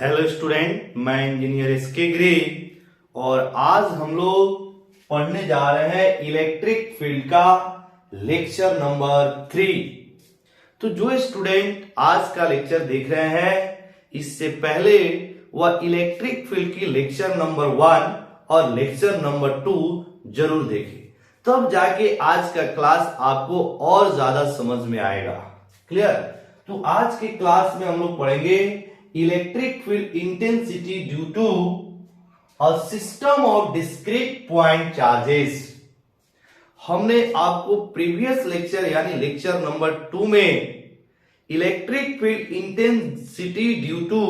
Hello student, मैं engineer SK गिरी और आज हम लोग पढ़ने जा रहे हैं इलेक्ट्रिक फील्ड का लेक्चर नंबर 3। तो जो स्टूडेंट आज का लेक्चर देख रहे हैं, इससे पहले वह इलेक्ट्रिक फील्ड की लेक्चर नंबर 1 और लेक्चर नंबर 2 जरूर देखें, तब जाके आज का क्लास आपको और ज्यादा समझ में आएगा। क्लियर? तो आज के क्लास में हम लोग पढ़ेंगे electric field intensity due to a system of discrete point charges. हमने आपको प्रीवियस लेक्चर यानी लेक्चर नंबर 2 में इलेक्ट्रिक फील्ड इंटेंसिटी ड्यू टू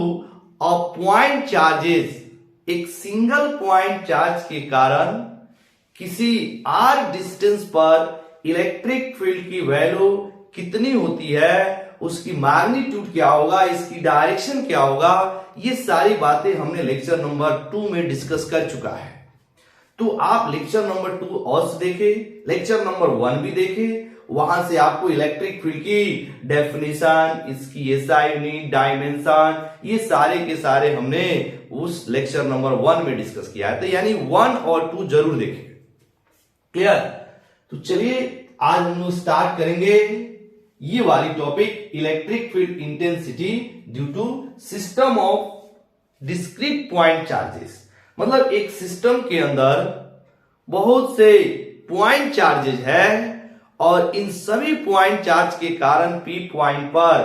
अ पॉइंट चार्जेस, एक सिंगल पॉइंट चार्ज के कारण किसी r डिस्टेंस पर इलेक्ट्रिक फील्ड की वैल्यू कितनी होती है, उसकी मैग्नीट्यूड क्या होगा, इसकी डायरेक्शन क्या होगा, ये सारी बातें हमने लेक्चर नंबर 2 में डिस्कस कर चुका है। तो आप लेक्चर नंबर 2 और देखें, लेक्चर नंबर 1 भी देखें, वहां से आपको इलेक्ट्रिक फील्ड की डेफिनेशन, इसकी एसआई यूनिट, डायमेंशन, ये सारे के सारे हमने उस लेक्चर नंबर 1 में डिस्कस किया है। तो यानी 1 और 2 जरूर देखें। क्लियर? तो चलिए आज हम लोग स्टार्ट करेंगे ये वाली topic, electric field intensity due to system of discrete point charges. मतलब एक सिस्टम के अंदर बहुत से पॉइंट चार्जेस है और इन सभी पॉइंट चार्ज के कारण पी पॉइंट पर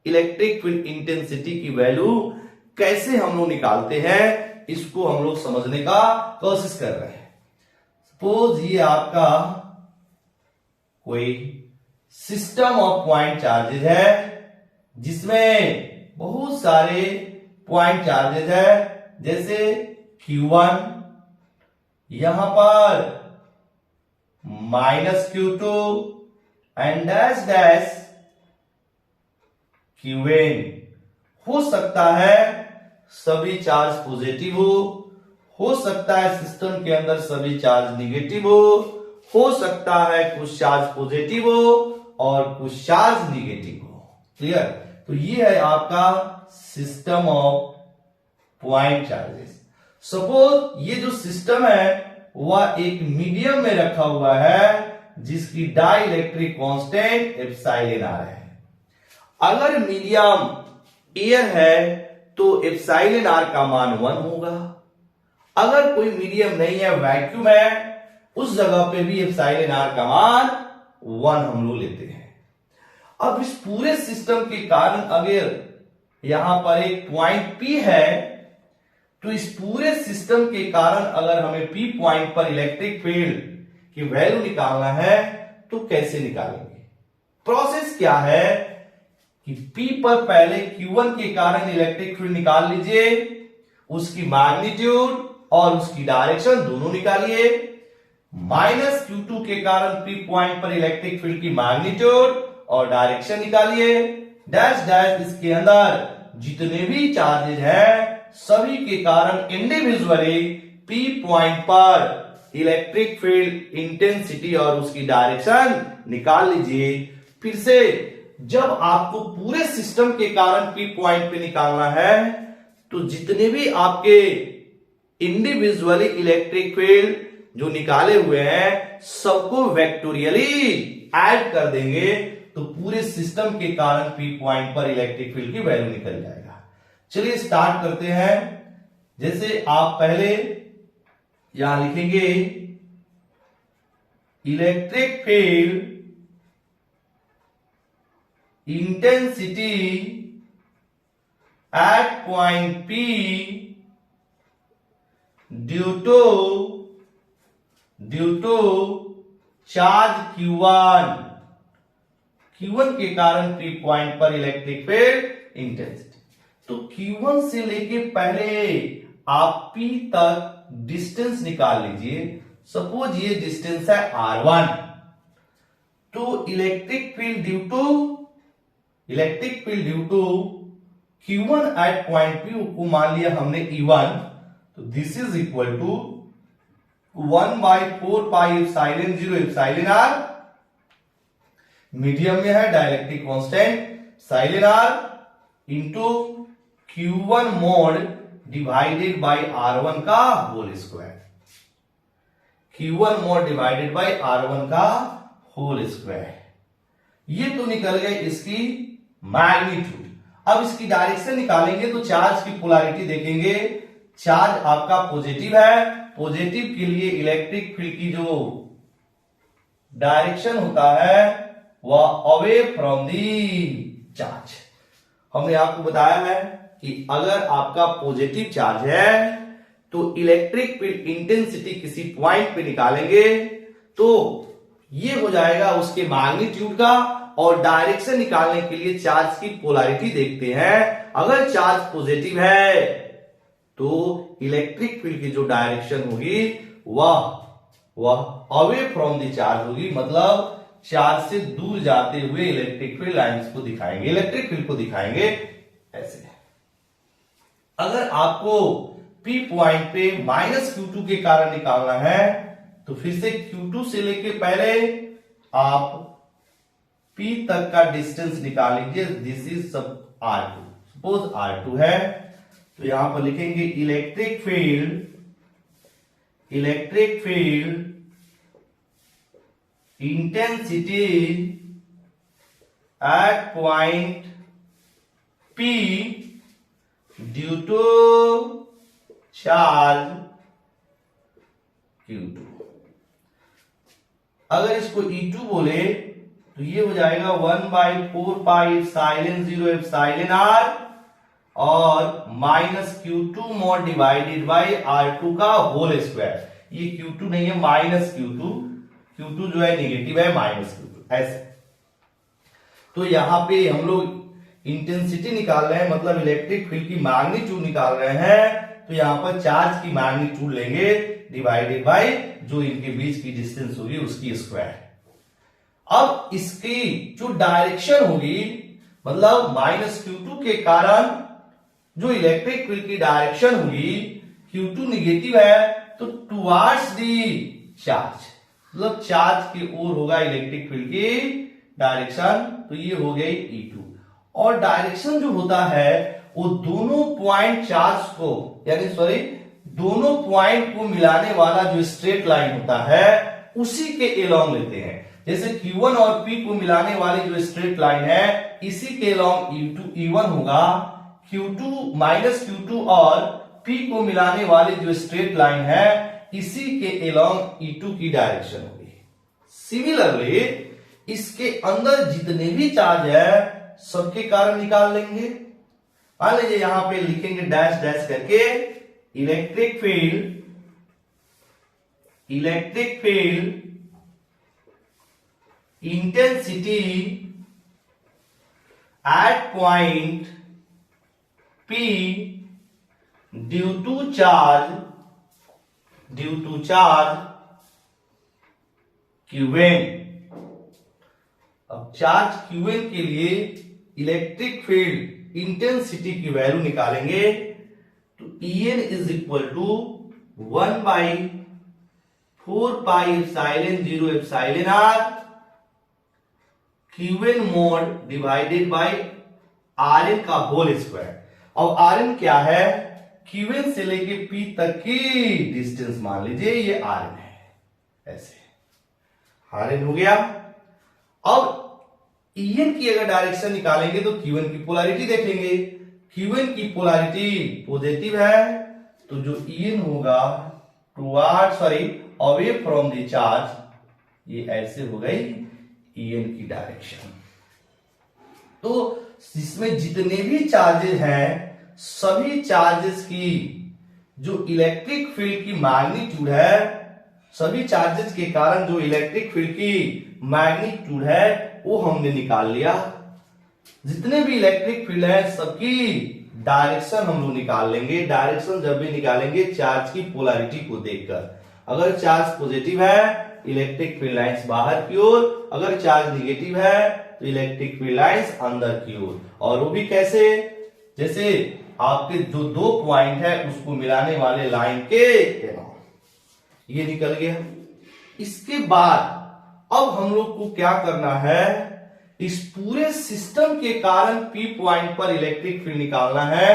इलेक्ट्रिक फील्ड इंटेंसिटी की वैल्यू कैसे हम लोग निकालते हैं, इसको हम लोग समझने का कोशिश कर रहे हैं। सपोज ये आपका कोई सिस्टम ऑफ पॉइंट चार्जेस है जिसमें बहुत सारे पॉइंट चार्जेस है, जैसे Q1, यहां पर -Q2 and dash dash Qn। हो सकता है सभी चार्ज पॉजिटिव हो सकता है सिस्टम के अंदर सभी चार्ज निगेटिव हो सकता है कुछ चार्ज पॉजिटिव और कुछ चार्ज निगेटिव हो। क्लियर? तो ये है आपका system of point charges. Suppose ये जो सिस्टम है वह एक मीडियम में रखा हुआ है जिसकी डाइलेक्ट्रिक कांस्टेंट एप्सिलॉन आर है। अगर मीडियम एयर है तो एप्सिलॉन आर का मान 1 होगा। अगर कोई मीडियम नहीं है, वैक्यूम है, उस जगह पे भी एप्सिलॉन आर का मान 1 हम लोग लेते हैं। अब इस पूरे सिस्टम के कारण अगर यहां पर एक पॉइंट P है तो इस पूरे सिस्टम के कारण अगर हमें P पॉइंट पर इलेक्ट्रिक फील्ड की वैल्यू निकालना है तो कैसे निकालेंगे? प्रोसेस क्या है कि P पर पहले Q1 के कारण इलेक्ट्रिक फील्ड निकाल लीजिए, उसकी मैग्नीट्यूड और उसकी डायरेक्शन दोनों निकालिए। -Q2 के कारण P पॉइंट पर इलेक्ट्रिक फील्ड की मैग्नीट्यूड और डायरेक्शन निकालिए। डैश डैश इसके अंदर जितने भी चार्जेस हैं सभी के कारण इंडिविजुअली P पॉइंट पर इलेक्ट्रिक फील्ड इंटेंसिटी और उसकी डायरेक्शन निकाल लीजिए। फिर से जब आपको पूरे सिस्टम के कारण P पॉइंट पे निकालना है तो जितने भी आपके इंडिविजुअली इलेक्ट्रिक फील्ड जो निकाले हुए हैं सबको वेक्टोरियली ऐड कर देंगे तो पूरे सिस्टम के कारण P पॉइंट पर इलेक्ट्रिक फील्ड की वैल्यू निकल जाएगा। चलिए स्टार्ट करते हैं। जैसे आप पहले यहां लिखेंगे electric field intensity at point P due to charge Q1 के कारण P पॉइंट पर इलेक्ट्रिक फील्ड इंटेंसिटी। तो Q1 से लेके पहले आप P तक डिस्टेंस निकाल लीजिए। सपोज ये डिस्टेंस है R1, तो electric field due to Q1 at point P को मान लिया हमने E1, तो this is equal to 1/4 pi epsilon 0 epsilon R, medium में है dielectric constant epsilon R into Q1 mod divided by R1 का whole square, Q1 mod divided by R1 का whole square. ये तो निकल गए इसकी मैग्नीट्यूड। अब इसकी डायरेक्शन निकालेंगे तो चार्ज की पोलैरिटी देखेंगे। चार्ज आपका पॉजिटिव है, पॉजिटिव के लिए इलेक्ट्रिक फील्ड की जो डायरेक्शन होता है वह अवे फ्रॉम दी चार्ज। हमने आपको बताया है कि अगर आपका पॉजिटिव चार्ज है तो इलेक्ट्रिक फील्ड इंटेंसिटी किसी पॉइंट पे निकालेंगे तो ये हो जाएगा उसके मैग्नीट्यूड का, और डायरेक्शन निकालने के लिए चार्ज की पोलैरिटी देखते हैं। अगर चार्ज पॉजिटिव है तो इलेक्ट्रिक फील्ड की जो डायरेक्शन होगी वह अवे फ्रॉम द चार्ज होगी, मतलब चार्ज से दूर जाते हुए इलेक्ट्रिक फील्ड लाइंस को दिखाएंगे, इलेक्ट्रिक फील्ड को दिखाएंगे ऐसे। अगर आपको P पॉइंट पे -Q2 के कारण निकालना है तो फिर से Q2 से लेके पहले आप P तक का डिस्टेंस निकाल लीजिए। दिस इज सब R2, सपोज R2 है तो यहां पर लिखेंगे electric field intensity at point P due to charge Q2। अगर इसको E2 बोले तो ये हो जाएगा 1/4 पाई एप्सिलॉन 0 एप्सिलॉन r और -Q2 mod divided by R2 का होल स्क्वायर। ये Q2 नहीं है, -Q2 जो है निगेटिव है, -Q2 ऐसे। तो यहां पे हम लोग इंटेंसिटी निकाल रहे हैं, मतलब इलेक्ट्रिक फील्ड की मैग्नीट्यूड निकाल रहे हैं, तो यहां पर चार्ज की मैग्नीट्यूड लेंगे डिवाइडेड बाई जो इनके बीच की डिस्टेंस होगी उसकी स्क्वायर। अब इसकी जो डायरेक्शन होगी, मतलब -Q2 के कारण जो इलेक्ट्रिक फील्ड की डायरेक्शन होगी, Q2 निगेटिव है तो टुवार्ड्स दी चार्ज, मतलब चार्ज की ओर होगा इलेक्ट्रिक फील्ड की डायरेक्शन, तो ये हो गई E2। और डायरेक्शन जो होता है वो दोनों पॉइंट चार्ज को, यानी सॉरी दोनों पॉइंट को मिलाने वाला जो स्ट्रेट लाइन होता है उसी के एलोंग लेते हैं। जैसे Q1 और P को मिलाने वाली जो स्ट्रेट लाइन है इसी के एलोंग E1 होगा। -Q2 और P को मिलाने वाली जो स्ट्रेट लाइन है इसी के एलोंग E2 की डायरेक्शन होगी। सिमिलरली इसके अंदर जितने भी चार्ज है सबके कारण निकाल लेंगे। मान लीजिए यहां पे लिखेंगे डैश डैश करके electric field intensity at point P due to charge Qn। अब चार्ज Qn के लिए इलेक्ट्रिक फील्ड इंटेंसिटी की वैल्यू निकालेंगे तो En is equal to 1/4 pi epsilon 0 epsilon r Qn mod divided by Rn का whole square. अब Rn क्या है, Qn से लेके P तक की डिस्टेंस मान लीजिए ये Rn है, ऐसे Rn हो गया। अब En की अगर डायरेक्शन निकालेंगे तो Q1 की पोलैरिटी देख लेंगे। Q1 की पोलैरिटी पॉजिटिव है तो जो En होगा अवे फ्रॉम द चार्ज, ये ऐसे हो गई En की डायरेक्शन। तो इसमें जितने भी चार्जेस हैं सभी चार्जेस की जो इलेक्ट्रिक फील्ड की मैग्नीट्यूड है, सभी चार्जेस के कारण जो इलेक्ट्रिक फील्ड की मैग्नीट्यूड है वो हमने निकाल लिया। जितने भी इलेक्ट्रिक फील्ड है सबकी डायरेक्शन हम लोग निकाल लेंगे। डायरेक्शन जब भी निकालेंगे चार्ज की पोलैरिटी को देखकर। अगर चार्ज पॉजिटिव है इलेक्ट्रिक फील्ड लाइंस बाहर की ओर, अगर चार्ज निगेटिव है तो इलेक्ट्रिक फील्ड लाइंस अंदर की ओर। और वो भी कैसे, जैसे आपके जो दो पॉइंट है उसको मिलाने वाले लाइन के ये निकल गया। इसके बाद अब हम लोग को क्या करना है, इस पूरे सिस्टम के कारण P पॉइंट पर इलेक्ट्रिक फील्ड निकालना है।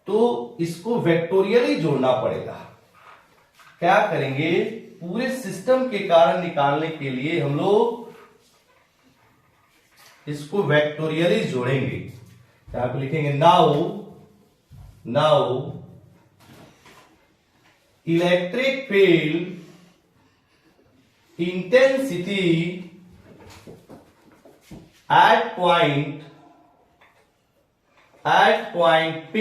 तो इसको वेक्टोरियली जोड़ना पड़ेगा। क्या करेंगे, पूरे सिस्टम के कारण निकालने के लिए हम लोग इसको वेक्टोरियली जोड़ेंगे। यहां पे लिखेंगे now electric field intensity at point P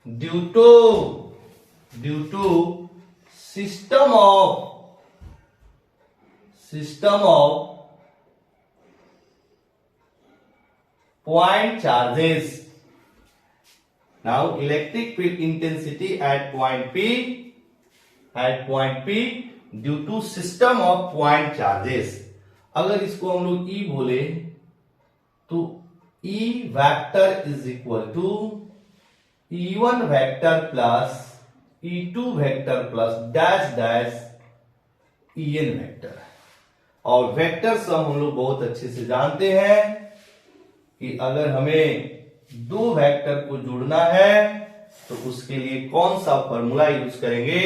due to system of point charges. Now electric field intensity at point P due to system of point charges. अगर इसको हम लोग E बोले तो E vector is equal to E1 vector plus E2 vector plus dash dash En vector. और vector sum हम लोग बहुत अच्छे से जानते हैं कि अगर हमें दो वेक्टर को जोड़ना है तो उसके लिए कौन सा फॉर्मूला यूज करेंगे।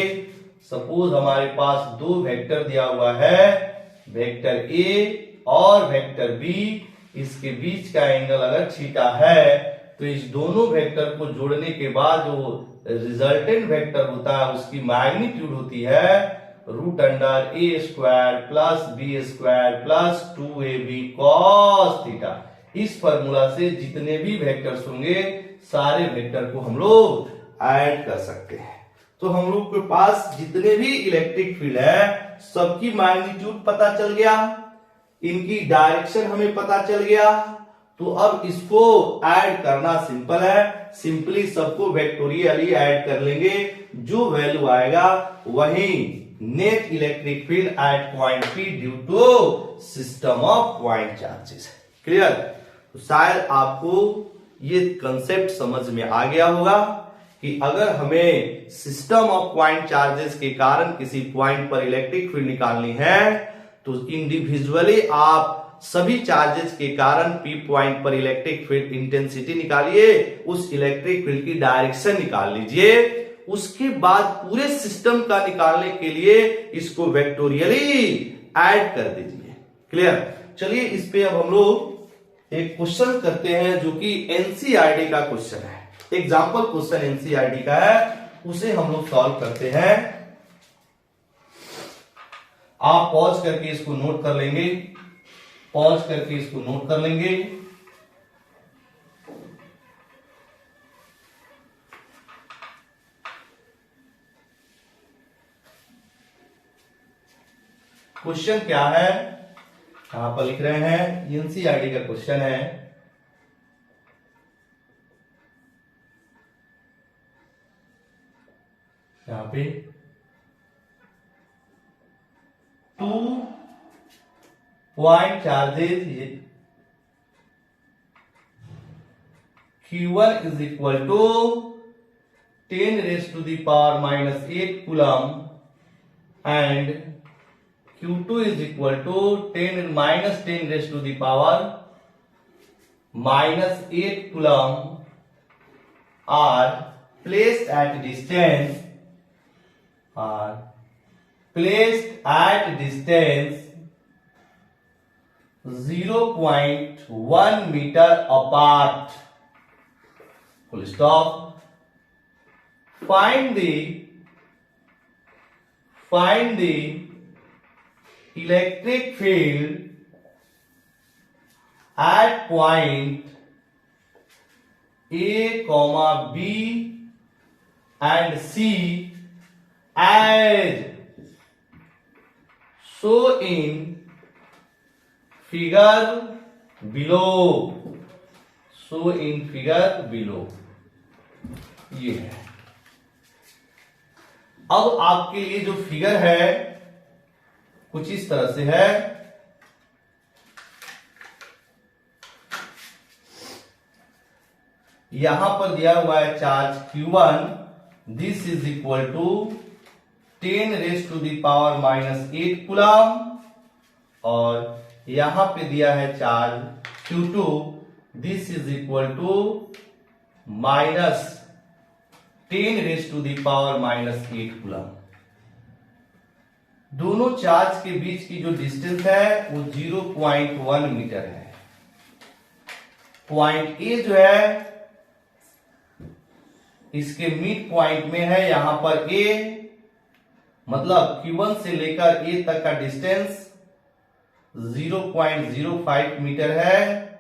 सपोज हमारे पास दो वेक्टर दिया हुआ है, वेक्टर ए और वेक्टर बी, इसके बीच का एंगल अगर थीटा है तो इस दोनों वेक्टर को जोड़ने के बाद जो रिजल्टेंट वेक्टर होता है उसकी मैग्नीट्यूड होती है root under A square plus B square plus 2ab cos theta. इस फॉर्मूला से जितने भी वेक्टर्स होंगे सारे वेक्टर को हम लोग ऐड कर सकते हैं। तो हम लोग के पास जितने भी इलेक्ट्रिक फील्ड है सबकी मैग्नीट्यूड पता चल गया, इनकी डायरेक्शन हमें पता चल गया। तो अब इसको ऐड करना सिंपल है, सिंपली सबको वेक्टोरियली ऐड कर लेंगे, जो वैल्यू आएगा वही net electric field at point P due to system of point charges. Clear? तो शायद आपको ये कंसेप्ट समझ में आ गया होगा कि अगर हमें सिस्टम ऑफ पॉइंट चार्जेस के कारण किसी पॉइंट पर इलेक्ट्रिक फील्ड निकालनी है तो इंडिविजुअली आप सभी चार्जेस के कारण पी पॉइंट पर इलेक्ट्रिक फील्ड इंटेंसिटी निकालिए, उस इलेक्ट्रिक फील्ड की डायरेक्शन निकाल लीजिए, उसके बाद पूरे सिस्टम का निकालने के लिए इसको वेक्टोरियली ऐड कर दीजिए। क्लियर? चलिए इस पे अब हम लोग एक क्वेश्चन करते हैं जो कि एनसीईआरटी का क्वेश्चन है, एग्जाम्पल क्वेश्चन एनसीईआरटी का है, उसे हम लोग सॉल्व करते हैं। आप पॉज करके इसको नोट कर लेंगे, पॉज करके इसको नोट कर लेंगे। क्वेश्चन क्या है यहां पर लिख रहे हैं, एनसीईआरटी का क्वेश्चन है। यहां पे 2 point charges Q1 is equal to 10 raised to the power minus 8 coulomb and Q2 is equal to 10 minus 10 raised to the power minus 8 coulomb are placed at distance 0.1 meter apart. Full stop. Find the electric field at point A, B and C as shown in figure below. show in figure below. ये है। अब आपके लिए जो figure है कुछ इस तरह से है। यहां पर दिया हुआ है charge Q1, this is equal to 10 raise to the power minus 8 coulomb, और यहां पे दिया है charge Q2, this is equal to -10⁻⁻8 coulomb. दोनों चार्ज के बीच की जो डिस्टेंस है वो 0.1 मीटर है। पॉइंट ए जो है इसके मिड पॉइंट में है, यहां पर ए मतलब Q1 से लेकर ए तक का डिस्टेंस 0.05 मीटर है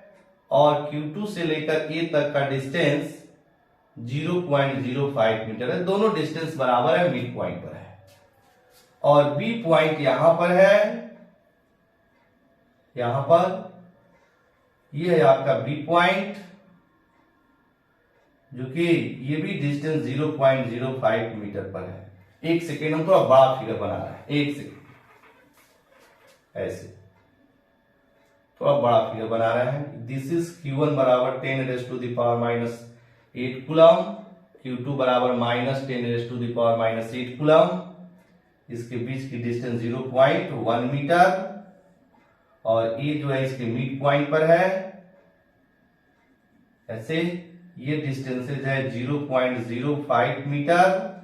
और Q2 से लेकर ए तक का डिस्टेंस 0.05 मीटर है। दोनों डिस्टेंस बराबर है, मिड पॉइंट पर है। और बी पॉइंट यहां पर है, यहां पर ये है आपका बी पॉइंट, जो कि ये भी डिस्टेंस 0.05 मीटर पर है। एक सेकेंड, हम थोड़ा बड़ा फिगर बना रहा है, एक सेकेंड, ऐसे थोड़ा बड़ा फिगर बना रहे हैं। दिस इज Q1 बराबर 10⁻⁻8 कूलम, Q2 बराबर -10⁻⁻8 कूलम। इसके बीच की डिस्टेंस 0.1 मीटर और ए जो है इसके मिड पॉइंट पर है। ऐसे ये डिस्टेंसेज है 0.05 मीटर,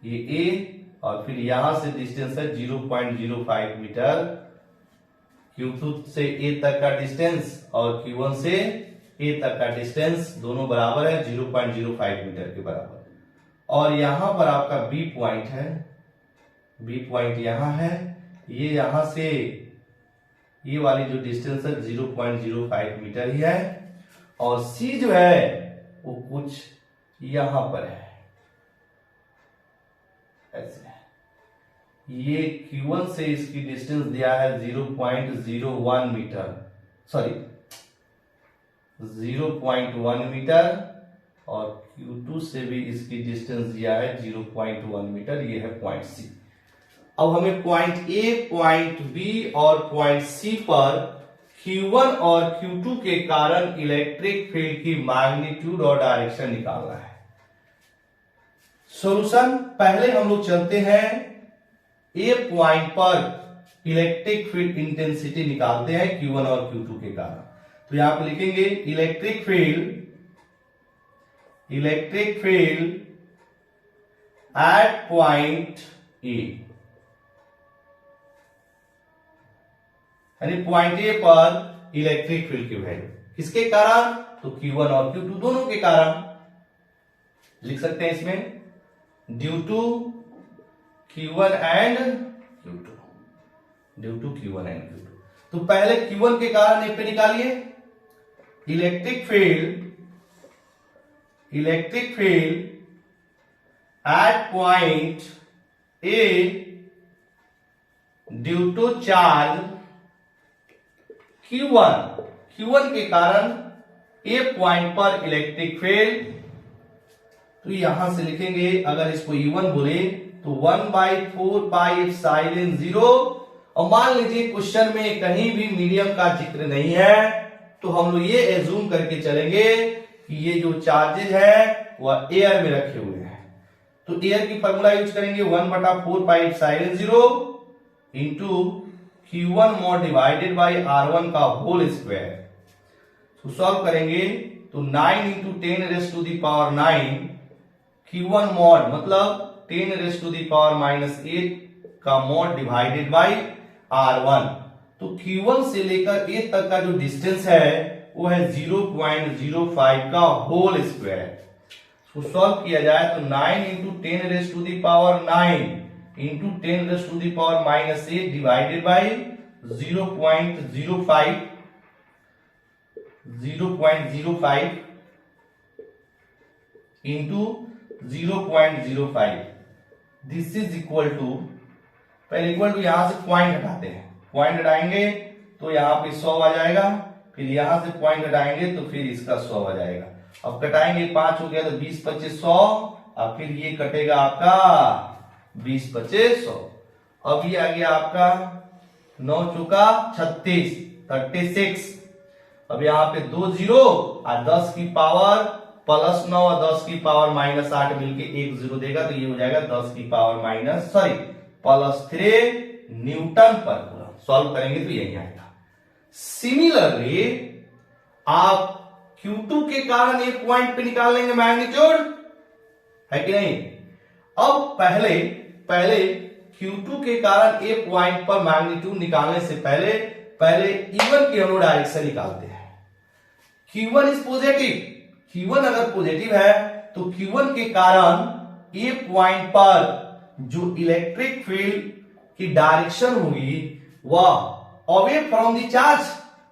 ये ए, और फिर यहां से डिस्टेंस है 0.05 मीटर। Q2 से ए तक का डिस्टेंस और Q1 से ए तक का डिस्टेंस दोनों बराबर है, 0.05 मीटर के बराबर। और यहां पर आपका बी पॉइंट है, बी पॉइंट यहां है, ये यहां से ये वाली जो डिस्टेंस है 0.05 मीटर ही है। और सी जो है वो कुछ यहां पर है, ऐसे ये Q1 से इसकी डिस्टेंस दिया है 0.01 मीटर, सॉरी 0.1 मीटर, और Q2 से भी इसकी डिस्टेंस दिया है 0.1 मीटर। ये है पॉइंट सी। अब हमें पॉइंट ए, पॉइंट बी और पॉइंट सी पर Q1 और Q2 के कारण इलेक्ट्रिक फील्ड की मैग्नीट्यूड और डायरेक्शन निकालना है। सॉल्यूशन, पहले हम लोग चलते हैं ए पॉइंट पर इलेक्ट्रिक फील्ड इंटेंसिटी निकालते हैं Q1 और Q2 के कारण। तो यहां पर लिखेंगे इलेक्ट्रिक फील्ड एट पॉइंट ए, यानी पॉइंट ए पर इलेक्ट्रिक फील्ड की वैल्यू किसके कारण, तो Q1 और Q2 दोनों के कारण। लिख सकते हैं इसमें due to Q1 and Q2। तो पहले Q1 के कारण एक पे निकालिए, electric field at point A due to charge Q1 के कारण ए पॉइंट पर इलेक्ट्रिक फील्ड। तो यहां से लिखेंगे, अगर इसको E1 बोले तो 1/4πε0। और मान लीजिए क्वेश्चन में कहीं भी मीडियम का जिक्र नहीं है, तो हम लोग ये एज्यूम करके चलेंगे कि ये जो चार्जेज है वह एयर में रखे हुए हैं। तो एयर की फॉर्मूला यूज करेंगे 1/4πε0 into Q1 mod divided by R1 का होल स्क्वायर। तो सॉल्व करेंगे तो 9 इंटू 10⁻⁹ Q1 mod मतलब 10⁻⁻8 का mod डिवाइडेड बाई R1। तो Q1 से लेकर A तक का जो डिस्टेंस है वो है 0.05 का होल स्क्वायर। तो सॉल्व किया जाए तो 9 into 10⁻9 into 10⁻8 divided by 0.05 into 0.05। This is equal to, पहले इक्वल टू यहां से पॉइंट हटाते हैं, पॉइंट हटाएंगे तो यहां पे 100 आ जाएगा, फिर यहां से पॉइंट हटाएंगे तो फिर इसका 100 आ जाएगा। अब कटाएंगे 5 हो गया तो 20 25 100, और फिर ये कटेगा आपका 20 25 100। अब ये आ गया आपका 9 चौका 36 36। अब यहाँ पे 2 0 और 10 की पावर +9 और 10 की पावर -8 मिलके 1 0 देगा, तो ये हो जाएगा 10 की power +3 newton per coulomb. Solve करेंगे तो यही आएगा। सिमिलरली आप Q2 के कारण एक पॉइंट पे निकाल लेंगे मैग्नीट्यूड, है कि नहीं। अब पहले Q2 के कारण ए पॉइंट पर मैग्नीट्यूड निकालने से पहले E1 की हम लोग डायरेक्शन निकालते हैं। Q1 इज पॉजिटिव, Q1 अगर पॉजिटिव है तो Q1 के कारण ए पॉइंट पर जो इलेक्ट्रिक फील्ड की डायरेक्शन होगी वह away from the charge,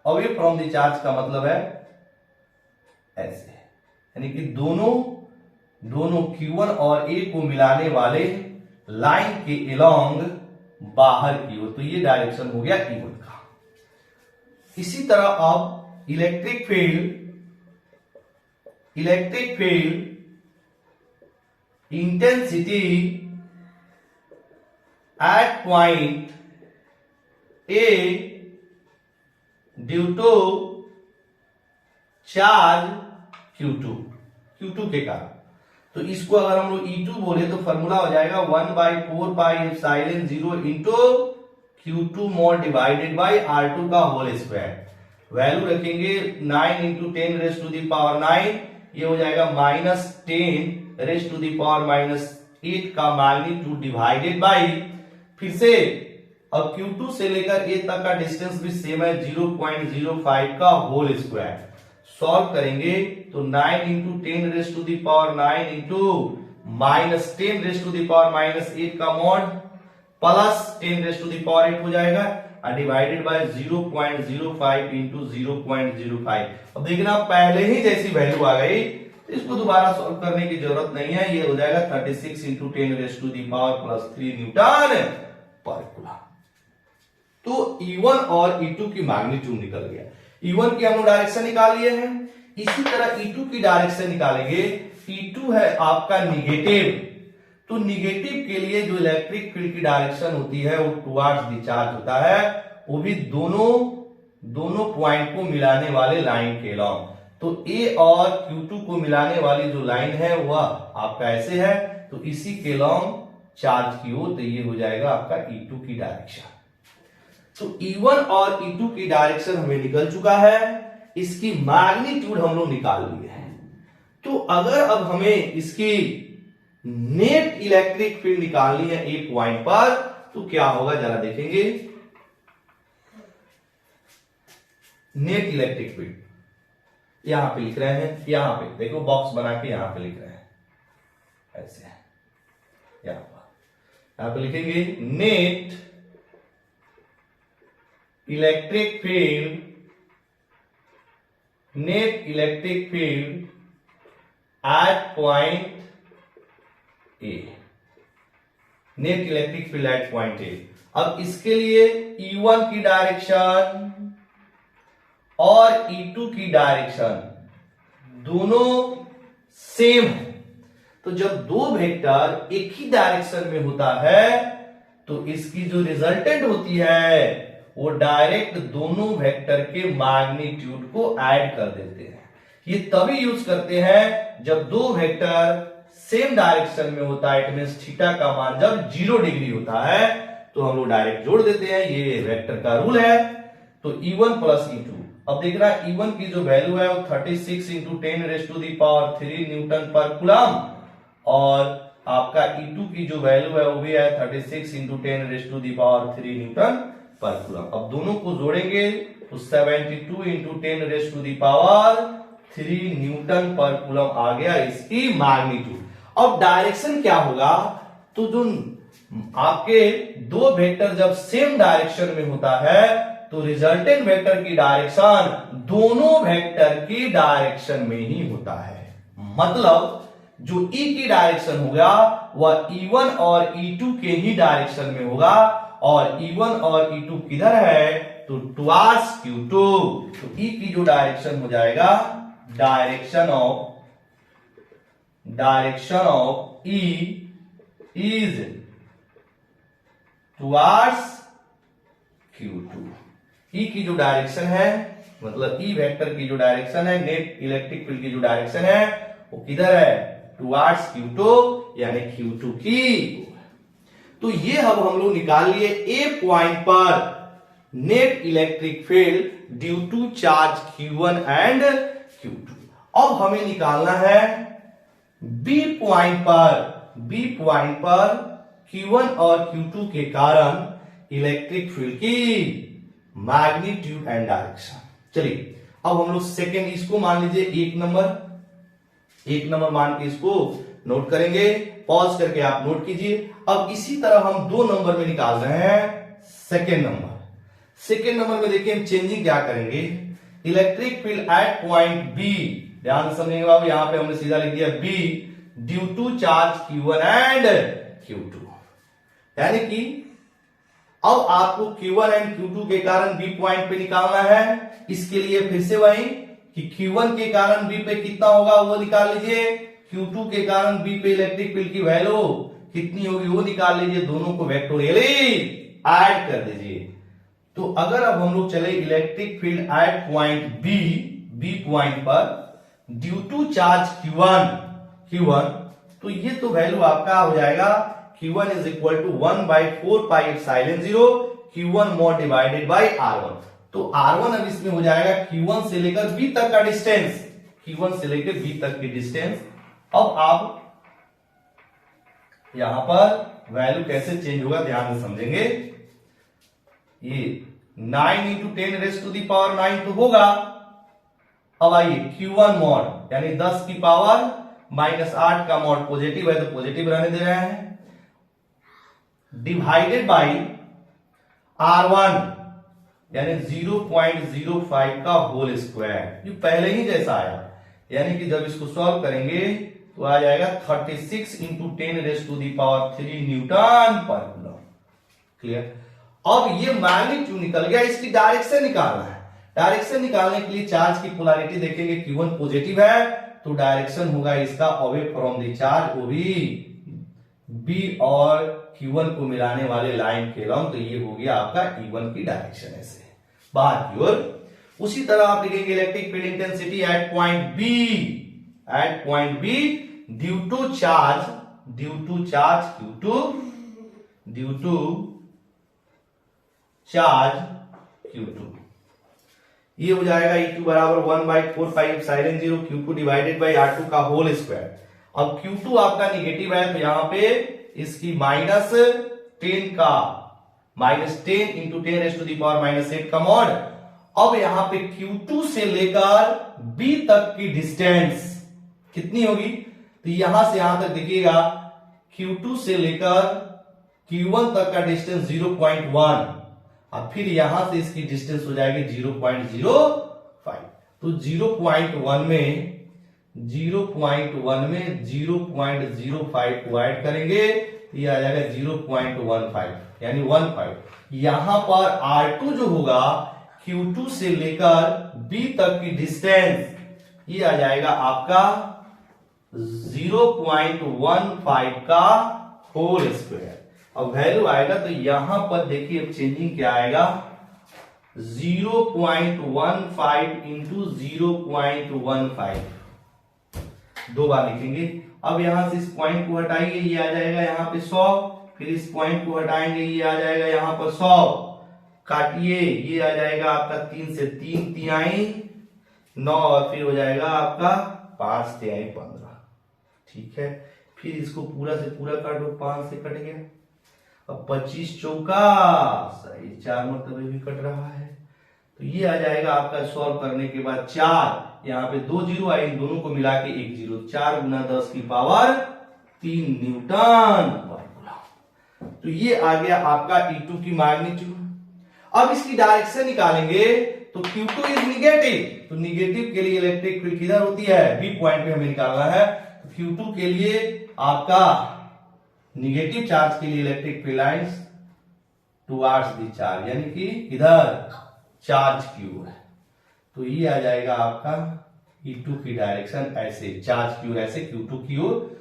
away from the charge का मतलब है ऐसे, यानी कि दोनों Q1 और A को मिलाने वाले लाइन के अलोंग बाहर की ओर, तो ये डायरेक्शन हो गया E1 का। इसी तरह अब electric field intensity at point A due to charge Q2 के कारण, तो इसको अगर हम लोग E2 बोले तो फॉर्मूला हो जाएगा 1/4 pi epsilon 0 into Q2 mod divided by R2 का होल स्क्वायर। वैल्यू रखेंगे 9 into 10 raise to the power 9, ये हो जाएगा -10 रेज टू दी पावर -8 का मैग्नीट्यूड डिवाइडेड बाई, फिर से अब Q2 से लेकर A तक का डिस्टेंस भी सेम है 0.05 का होल स्क्वायर। सॉल्व करेंगे तो 9 into 10 raise to the power 9 into -10 raise to the power -8 का mod plus 10 raise to the power 8 हो जाएगा, डिवाइडेड बाय 0.05 इंटू 0.05। अब देखना पहले ही जैसी वैल्यू आ गई तो इसको दोबारा सॉल्व करने की जरूरत नहीं है, ये हो जाएगा 36 into 10 raise to the power +3 newton per coulomb. तो E1 और E2 की मैग्नीट्यूड निकल गया। E1 की हम लोग डायरेक्शन निकाल लिए हैं, इसी तरह E2 की डायरेक्शन निकालेंगे। E2 है आपका निगेटिव, तो निगेटिव के लिए जो इलेक्ट्रिक फील्ड की डायरेक्शन होती है वो टुवर्ड्स द चार्ज होता है, वो भी दोनों पॉइंट को मिलाने वाले लाइन के अलोंग। तो A और Q2 को मिलाने वाली जो लाइन है वह आपका ऐसे है, तो इसी के अलोंग चार्ज की ओर, तो ये हो जाएगा आपका E2 की डायरेक्शन। तो E1 और E2 की डायरेक्शन हमें निकल चुका है, इसकी मैग्नीट्यूड हम लोग निकाल लिए हैं। तो अगर अब हमें इसकी नेट इलेक्ट्रिक फील्ड निकालनी है एक पॉइंट पर, तो क्या होगा जरा देखेंगे। नेट इलेक्ट्रिक फील्ड यहां पे लिख रहे हैं, यहां पे देखो बॉक्स बना के यहां पे लिख रहे हैं ऐसे, यहां पे लिखेंगे net electric field at point A, net electric field at point ए। अब इसके लिए E1 की डायरेक्शन और E2 की डायरेक्शन दोनों सेम है, तो जब दो वेक्टर एक ही डायरेक्शन में होता है तो इसकी जो रिजल्टेंट होती है वो डायरेक्ट दोनों वेक्टर के मैग्नीट्यूड को ऐड कर देते हैं। ये तभी यूज करते हैं जब दो वेक्टर सेम डायरेक्शन में होता है, इट मींस थीटा का मान जब 0 डिग्री होता है तो हम लोग डायरेक्ट जोड़ देते हैं, ये वेक्टर का रूल है। तो E1 प्लस E2, अब देख रहा है E1 की जो वैल्यू है वो 36 into 10 raise to the power 3 newton per coulomb, और आपका E2 की जो वैल्यू है वो भी है 36 into 10 raise to the power 3 newton per coulomb. अब दोनों को जोड़ेंगे तो 72 into 10 raise to the power 3 newton per coulomb आ गया इसकी मैग्नीट्यूड। अब डायरेक्शन क्या होगा, तो जो आपके दो वेक्टर जब सेम डायरेक्शन में होता है तो रिजल्टेंट वेक्टर की डायरेक्शन दोनों वेक्टर की डायरेक्शन में ही होता है। मतलब जो E की डायरेक्शन होगा वह E1 और E2 के ही डायरेक्शन में होगा, और E1 और E2 किधर है तो टुवर्ड्स Q2। तो E की जो डायरेक्शन हो जाएगा direction of E is towards Q2। E की जो डायरेक्शन है, मतलब E वेक्टर की जो डायरेक्शन है, नेट इलेक्ट्रिक फील्ड की जो डायरेक्शन है वो किधर है टुवर्ड्स Q2, यानी Q2 की। तो ये अब हम लोग निकाल लिए ए पॉइंट पर net electric field due to charge Q1 and Q2। अब हमें निकालना है बी पॉइंट पर Q1 और Q2 के कारण इलेक्ट्रिक फील्ड की मैग्नीट्यूड एंड डायरेक्शन। चलिए अब हम लोग सेकेंड इसको मान लीजिए एक नंबर मान के इसको नोट करेंगे। पॉज करके आप नोट कीजिए। अब इसी तरह हम 2 नंबर में निकाल रहे हैं सेकेंड नंबर में देखिए हम चेंजिंग क्या करेंगे। Electric field at point B, ध्यान से समझेंगे बाबू, यहां पे हमने सीधा लिख दिया B due to charge Q1 and Q2, यानी कि अब आपको Q1 एंड Q2 के कारण बी पॉइंट पे निकालना है। इसके लिए फिर से वही कि Q1 के कारण बी पे कितना होगा वो निकाल लीजिए, Q2 के कारण बी पे इलेक्ट्रिक फील्ड की वैल्यू कितनी होगी वो निकाल लीजिए, दोनों को वेक्टोरियली ऐड कर दीजिए। तो अगर अब हम लोग चले electric field at point B point पर ड्यू टू चार्ज Q1, तो ये तो वैल्यू आपका हो जाएगा Q1 is equal to 1/4πε0 Q1 mod divided by R1। तो R1 अब इसमें हो जाएगा Q1 से लेकर B तक का डिस्टेंस, Q1 से लेकर B तक की डिस्टेंस। अब आप यहां पर वैल्यू कैसे चेंज होगा ध्यान से समझेंगे। ये 9 × 10⁻⁹ तो होगा। अब आइए Q1 मॉड यानी 10 की पावर -8 का मॉड पॉजिटिव है तो पॉजिटिव रहने दे रहे हैं, डिवाइडेड बाई R1 यानी 0.05 का होल स्क्वायर, ये पहले ही जैसा आया, यानी कि जब इसको सॉल्व करेंगे तो आ जाएगा 36 × 10⁻³ न्यूटन पर कूलम। क्लियर। अब ये मैग्नीट्यूड निकल गया, इसकी डायरेक्शन निकालना है। डायरेक्शन निकालने के लिए चार्ज की पोलैरिटी देखेंगे, Q1 पॉजिटिव है तो डायरेक्शन होगा इसका अवे फ्रॉम द चार्ज, वो भी B और Q1 को मिलाने वाले लाइन के लॉन्ग, तो ये हो गया आपका E1 की डायरेक्शन ऐसे बाहर की ओर। उसी तरह आप लिखेंगे electric field intensity at point B due to charge Q2, ये हो जाएगा E2 बराबर 1/4πε0 Q2 डिवाइडेड बाई R2 का होल स्क्वायर। अब Q2 आपका निगेटिव है तो यहां पे इसकी -10 × 10⁻⁸ का मॉड। अब यहां पे Q2 से लेकर B तक की डिस्टेंस कितनी होगी, तो यहां से यहां तक देखिएगा Q2 से लेकर Q1 तक का डिस्टेंस 0.1, अब फिर यहां से इसकी डिस्टेंस हो जाएगी 0.05। तो 0.1 में 0.05 को ऐड करेंगे ये आ जाएगा 0.15 यानी 15। यहां पर R2 जो होगा Q2 से लेकर B तक की डिस्टेंस ये आ जाएगा आपका 0.15 का होल स्क्वायर। अब वैल्यू आएगा तो यहां पर देखिए अब चेंजिंग क्या आएगा, 0.15 × 0.15, 2 बार लिखेंगे। अब यहां से इस पॉइंट को हटाइए, ये आ जाएगा यहां पे 100, फिर इस पॉइंट को हटाएंगे ये आ जाएगा यहां पर 100, काटिए ये आ जाएगा आपका 3 से 3 तिहाई 9 और फिर हो जाएगा आपका 5 तिहाई 15। ठीक है, फिर इसको पूरा से पूरा काटो, 5 से कट गया। अब 25 चौका सही 4 मरतबे भी कट रहा है, तो ये आ जाएगा आपका सॉल्व करने के बाद 4, यहाँ पे 2 जीरो आए, इन दोनों को मिला के 1 जीरो, 4 × 10⁻³ न्यूटन पर कूलम। तो ये आ गया आपका E2 की मैग्नीट्यूड। अब इसकी डायरेक्शन निकालेंगे तो Q2 इज निगेटिव, तो निगेटिव के लिए इलेक्ट्रिक फील्ड किधर होती है, B पॉइंट पे हमें निकालना है। तो Q2 के लिए आपका निगेटिव चार्ज के लिए electric field lines towards the charge, यानी कि इधर चार्ज की ओर, तो ये आ जाएगा आपका E2 की डायरेक्शन ऐसे, चार्ज की ओर ऐसे Q2 की ओर,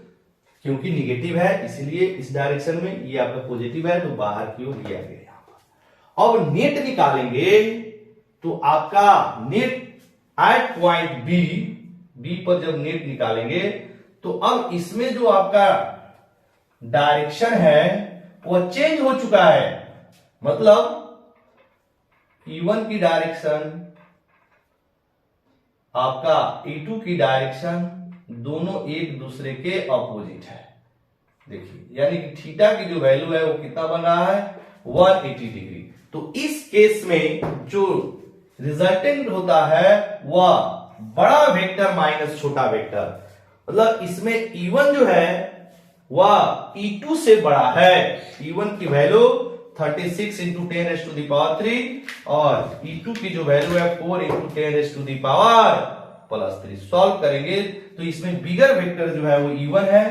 क्योंकि निगेटिव है इसलिए इस डायरेक्शन में, ये आपका पॉजिटिव है तो बाहर की ओर दिया गया यहां पर। अब नेट निकालेंगे तो आपका नेट एट पॉइंट बी पर जब नेट निकालेंगे तो अब इसमें जो आपका डायरेक्शन है वो चेंज हो चुका है, मतलब E1 की डायरेक्शन आपका E2 की डायरेक्शन दोनों एक दूसरे के अपोजिट है। देखिए यानी कि थीटा की जो वैल्यू है वो कितना बन रहा है 180 डिग्री। तो इस केस में जो रिजल्टेंट होता है वह बड़ा वेक्टर माइनस छोटा वेक्टर, मतलब इसमें E1 जो है वह E2 से बड़ा है। E1 की value 36 into 10 raise to the power 3 और E2 की जो वैल्यू है 4 into 10 raise to the power plus 3। Solve करेंगे तो इसमें बिगर वेक्टर जो है वो E1 है,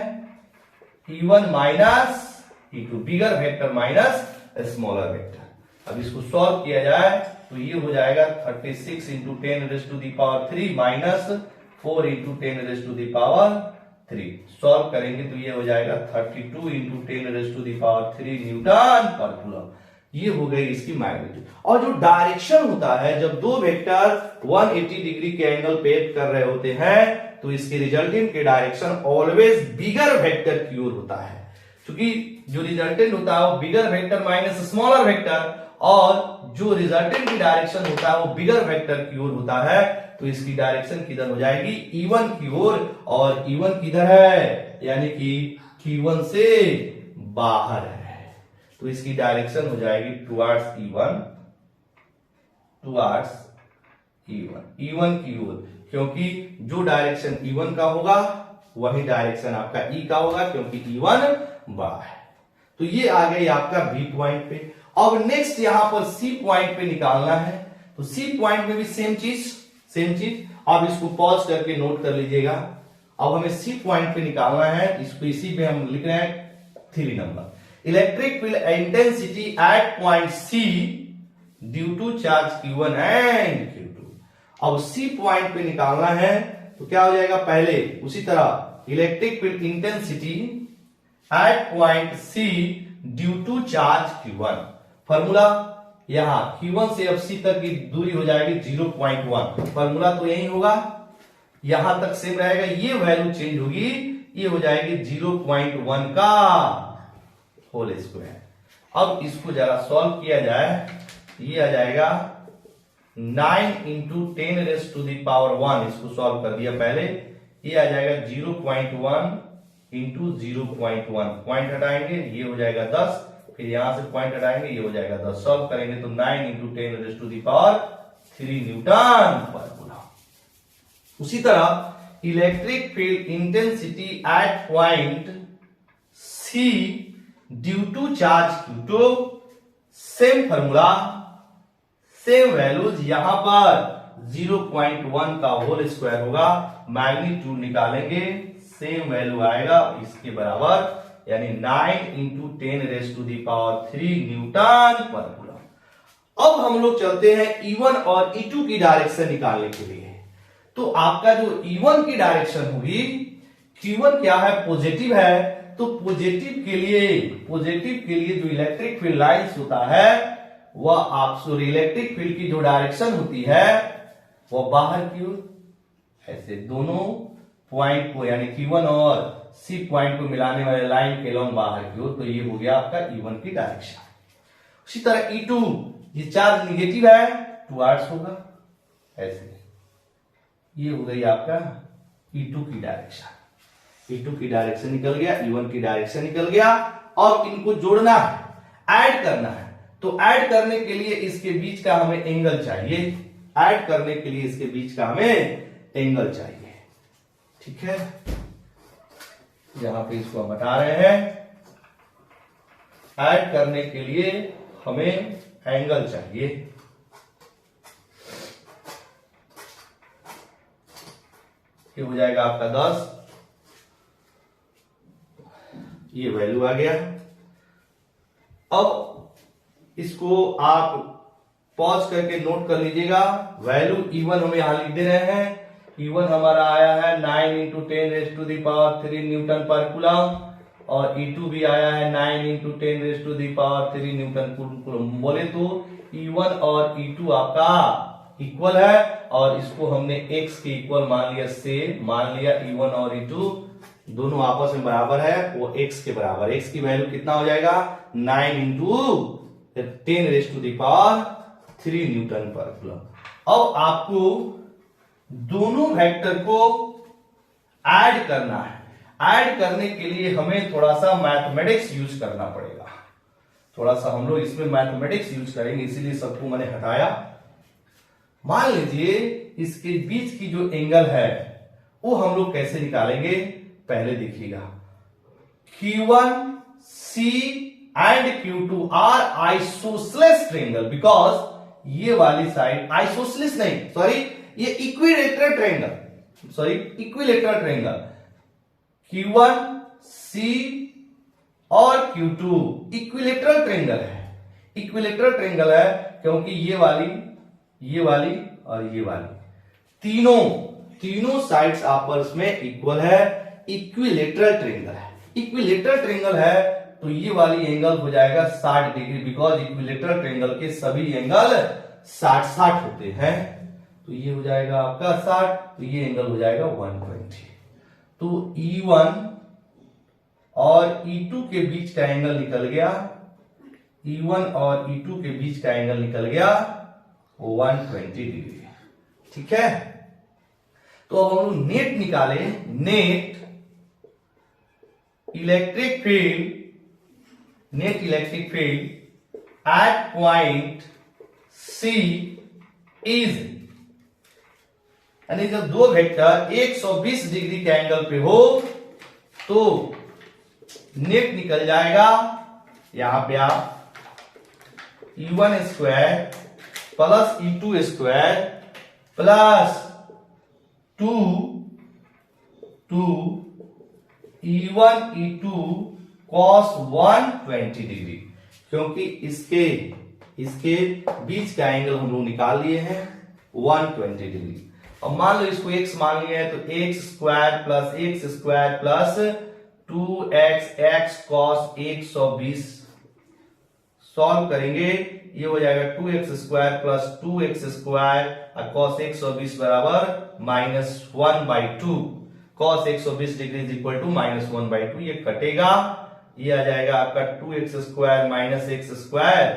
E1 माइनस E2, बिगर वेक्टर माइनस स्मॉलर वेक्टर। अब इसको सॉल्व किया जाए तो ये हो जाएगा 36 into 10 raise to the power 3 minus 4 into 10 raise to the power 3। Solve करेंगे तो ये हो जाएगा 32 into 10 raise to the power 3 newton per coulomb. ये हो गई इसकी मैग्नीट्यूड। और जो डायरेक्शन होता है, जब दो वेक्टर 180 डिग्री के एंगल पे कर रहे होते हैं तो इसके रिजल्टेंट के डायरेक्शन ऑलवेज बिगर वेक्टर की ओर होता है, क्योंकि जो रिजल्टेंट होता है वो बिगर वेक्टर माइनस स्मॉलर वेक्टर, और जो रिजल्टेंट की डायरेक्शन होता है वो बिगर वेक्टर की ओर होता है। तो इसकी डायरेक्शन किधर हो जाएगी E1 की ओर, और E1 किधर है यानी कि Q1 से बाहर है। तो इसकी डायरेक्शन हो जाएगी टुवर्ड्स E1, टुवर्ड्स E1 की ओर, क्योंकि जो डायरेक्शन E1 का होगा वही डायरेक्शन आपका E का होगा, क्योंकि E1 बड़ा है। तो ये आ गई आपका B पॉइंट पे। अब नेक्स्ट यहां पर C पॉइंट पे निकालना है। तो C पॉइंट में भी सेम चीज आप इसको पॉज करके नोट कर लीजिएगा। अब हमें C पॉइंट पे निकालना है, इसको इसी पे हम लिख रहे हैं 3 number. Electric field intensity at point C due to charge Q1 and Q2। अब C पॉइंट पे निकालना है तो क्या हो जाएगा, पहले उसी तरह electric field intensity at point C due to charge Q1। Formula यहां Q1 से अब C तक की दूरी हो जाएगी 0.1। फॉर्मूला तो यही होगा, यहां तक सेम रहेगा, ये वैल्यू चेंज होगी, ये हो जाएगी 0.1 का होल स्क्वायर। अब इसको जरा सॉल्व किया जाए, ये आ जाएगा 9 into 10 raise to the power 1। इसको सॉल्व कर दिया पहले, ये आ जाएगा 0.1 इंटू 0.1, पॉइंट हटाएंगे ये हो जाएगा 10, फिर यहां से पॉइंट हटाएंगे ये हो जाएगा 10। सॉल्व करेंगे तो 9 into 10 raise to the power 3 newton per coulomb. उसी तरह electric field intensity at point C due to charge Q2, same formula, same values, यहां पर 0.1 का होल स्क्वायर होगा, मैग्नीट्यूड निकालेंगे, सेम वैल्यू आएगा इसके बराबर, यानी 9 into 10 raise to the power 3 newton per coulomb. अब हम लोग चलते हैं E1 और E2 की डायरेक्शन निकालने के लिए। तो आपका जो E1 की डायरेक्शन होगी, Q1 क्या है, पॉजिटिव है, तो पॉजिटिव के लिए जो इलेक्ट्रिक फील्ड लाइंस होता है वह आप इलेक्ट्रिक फील्ड की जो डायरेक्शन होती है वह बाहर की ओर, ऐसे दोनों पॉइंट को यानी Q1 और C पॉइंट को मिलाने वाले लाइन के लॉन्ग बाहर की ओर, तो ये हो गया आपका E1 की डायरेक्शन। उसी तरह E2, ये चार्ज निगेटिव है, टुवर्ड्स होगा, ऐसे ये हो गई आपका E2 की डायरेक्शन। E2 की डायरेक्शन निकल गया, E1 की डायरेक्शन निकल गया। और इनको जोड़ना है, ऐड करना है, तो ऐड करने के लिए इसके बीच का हमें एंगल चाहिए, ऐड करने के लिए इसके बीच का हमें एंगल चाहिए, ठीक है। यहां पे इसको हम बता रहे हैं, ऐड करने के लिए हमें एंगल चाहिए। ये हो जाएगा आपका 10, ये वैल्यू आ गया। अब इसको आप पॉज करके नोट कर लीजिएगा, वैल्यू E1 हम यहां लिख दे रहे हैं। E1 हमारा आया है 9 into 10 raise to the power 3 newton per coulomb, और E2 भी आया है 9 into 10 raise to the power 3 newton coulomb. बोले तो E1 और E2 आपका इक्वल है, और इसको हमने x के इक्वल मान लिया, से मान लिया E1 और E2 दोनों आपस में बराबर है, वो x के बराबर। x की वैल्यू कितना हो जाएगा, 9 into 10 raise to the power 3 newton per coulomb. अब आपको दोनों वेक्टर को ऐड करना है। ऐड करने के लिए हमें थोड़ा सा मैथमेटिक्स यूज करना पड़ेगा, थोड़ा सा हम लोग इसमें मैथमेटिक्स यूज करेंगे, इसीलिए सबको मैंने हटाया। मान लीजिए इसके बीच की जो एंगल है वो हम लोग कैसे निकालेंगे, पहले देखिएगा। Q1C and Q2 are isosceles triangle, because ये वाली साइड आइसोसेलेस नहीं, सॉरी ये equilateral triangle, sorry equilateral triangle. Q1C और Q2 इक्विलेटरल ट्रायंगल है। इक्विलेटरल ट्रायंगल है क्योंकि ये वाली और ये वाली तीनों साइड्स आपस में इक्वल है, इक्विलेटरल ट्रायंगल है। इक्विलेटरल ट्रायंगल है तो ये वाली एंगल हो जाएगा 60 डिग्री, बिकॉज इक्विलेटरल ट्रायंगल के सभी एंगल 60 होते हैं। तो ये हो जाएगा आपका 60, तो ये एंगल हो जाएगा 120। तो E1 और E2 के बीच का एंगल निकल गया, E1 और E2 के बीच का एंगल निकल गया 120 डिग्री। ठीक है, तो अब हम लोग नेट निकाले। Net electric field at point C is, यानी जब दो वेक्टर 120 डिग्री के एंगल पे हो तो नेट निकल जाएगा, यहां पे आप E1 square plus E2 square plus 2 E1 E2 cos 120 degree, क्योंकि इसके बीच का एंगल हम लोग निकाल लिए हैं 120 डिग्री। अब मान लो इसको x मान लिया है, तो x square plus 2x cos 120 solve करेंगे, ये हो जाएगा 2x square plus 2x square और cos 120 बराबर -1/2। cos 120 degree is equal to -1/2, ये कटेगा, ये आ जाएगा आपका 2x स्क्वायर माइनस x स्क्वायर।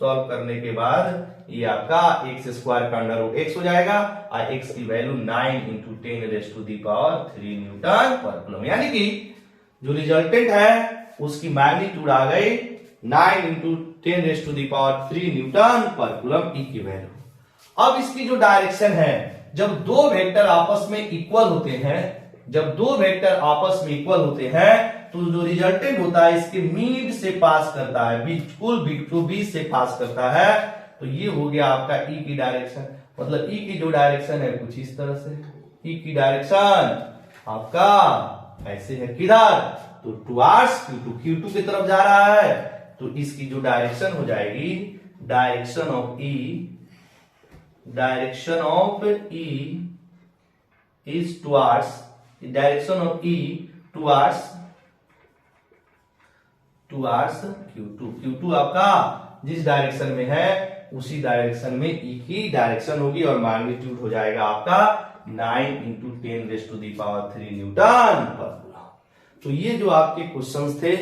सॉल्व करने के बाद ये आपका x स्क्वायर का अंडर रूट x हो जाएगा और x की वैल्यू 9 × 10⁻³ न्यूटन पर कूलम, यानी कि जो रिजल्टेंट है उसकी मैग्नीट्यूड आ गई 9 × 10⁻³ न्यूटन पर कूलम E की वैल्यू। अब इसकी जो डायरेक्शन है, जब दो वेक्टर आपस में इक्वल होते हैं, तो जो रिजल्टेंट होता है इसके मिड से पास करता है, बिल्कुल बीच से पास करता है। तो ये हो गया आपका E की डायरेक्शन, मतलब E की जो डायरेक्शन है कुछ इस तरह से। E की डायरेक्शन आपका ऐसे है, किधर, तो टुवार्ड्स Q2 की तरफ जा रहा है। तो इसकी जो डायरेक्शन हो जाएगी, direction of E is towards, direction of E towards Q2 आपका जिस डायरेक्शन में है उसी डायरेक्शन में E की डायरेक्शन होगी और मैग्नीट्यूड हो जाएगा आपका 9 × 10⁻³ न्यूटन पर कूलम। तो ये जो आपके क्वेश्चंस थे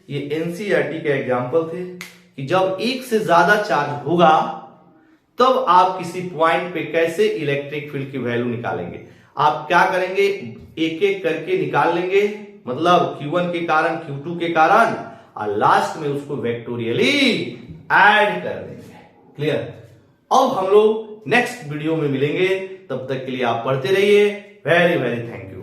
ये एनसीईआरटी के एग्जांपल थे कि जब एक से ज्यादा चार्ज होगा तब आप किसी पॉइंट पे कैसे इलेक्ट्रिक फील्ड की वैल्यू निकालेंगे। आप क्या करेंगे, एक एक करके निकाल लेंगे, मतलब Q1 के कारण Q2 के कारण, और लास्ट में उसको वेक्टोरियली ऐड कर देंगे। क्लियर। अब हम लोग नेक्स्ट वीडियो में मिलेंगे, तब तक के लिए आप पढ़ते रहिए। Very very thank you.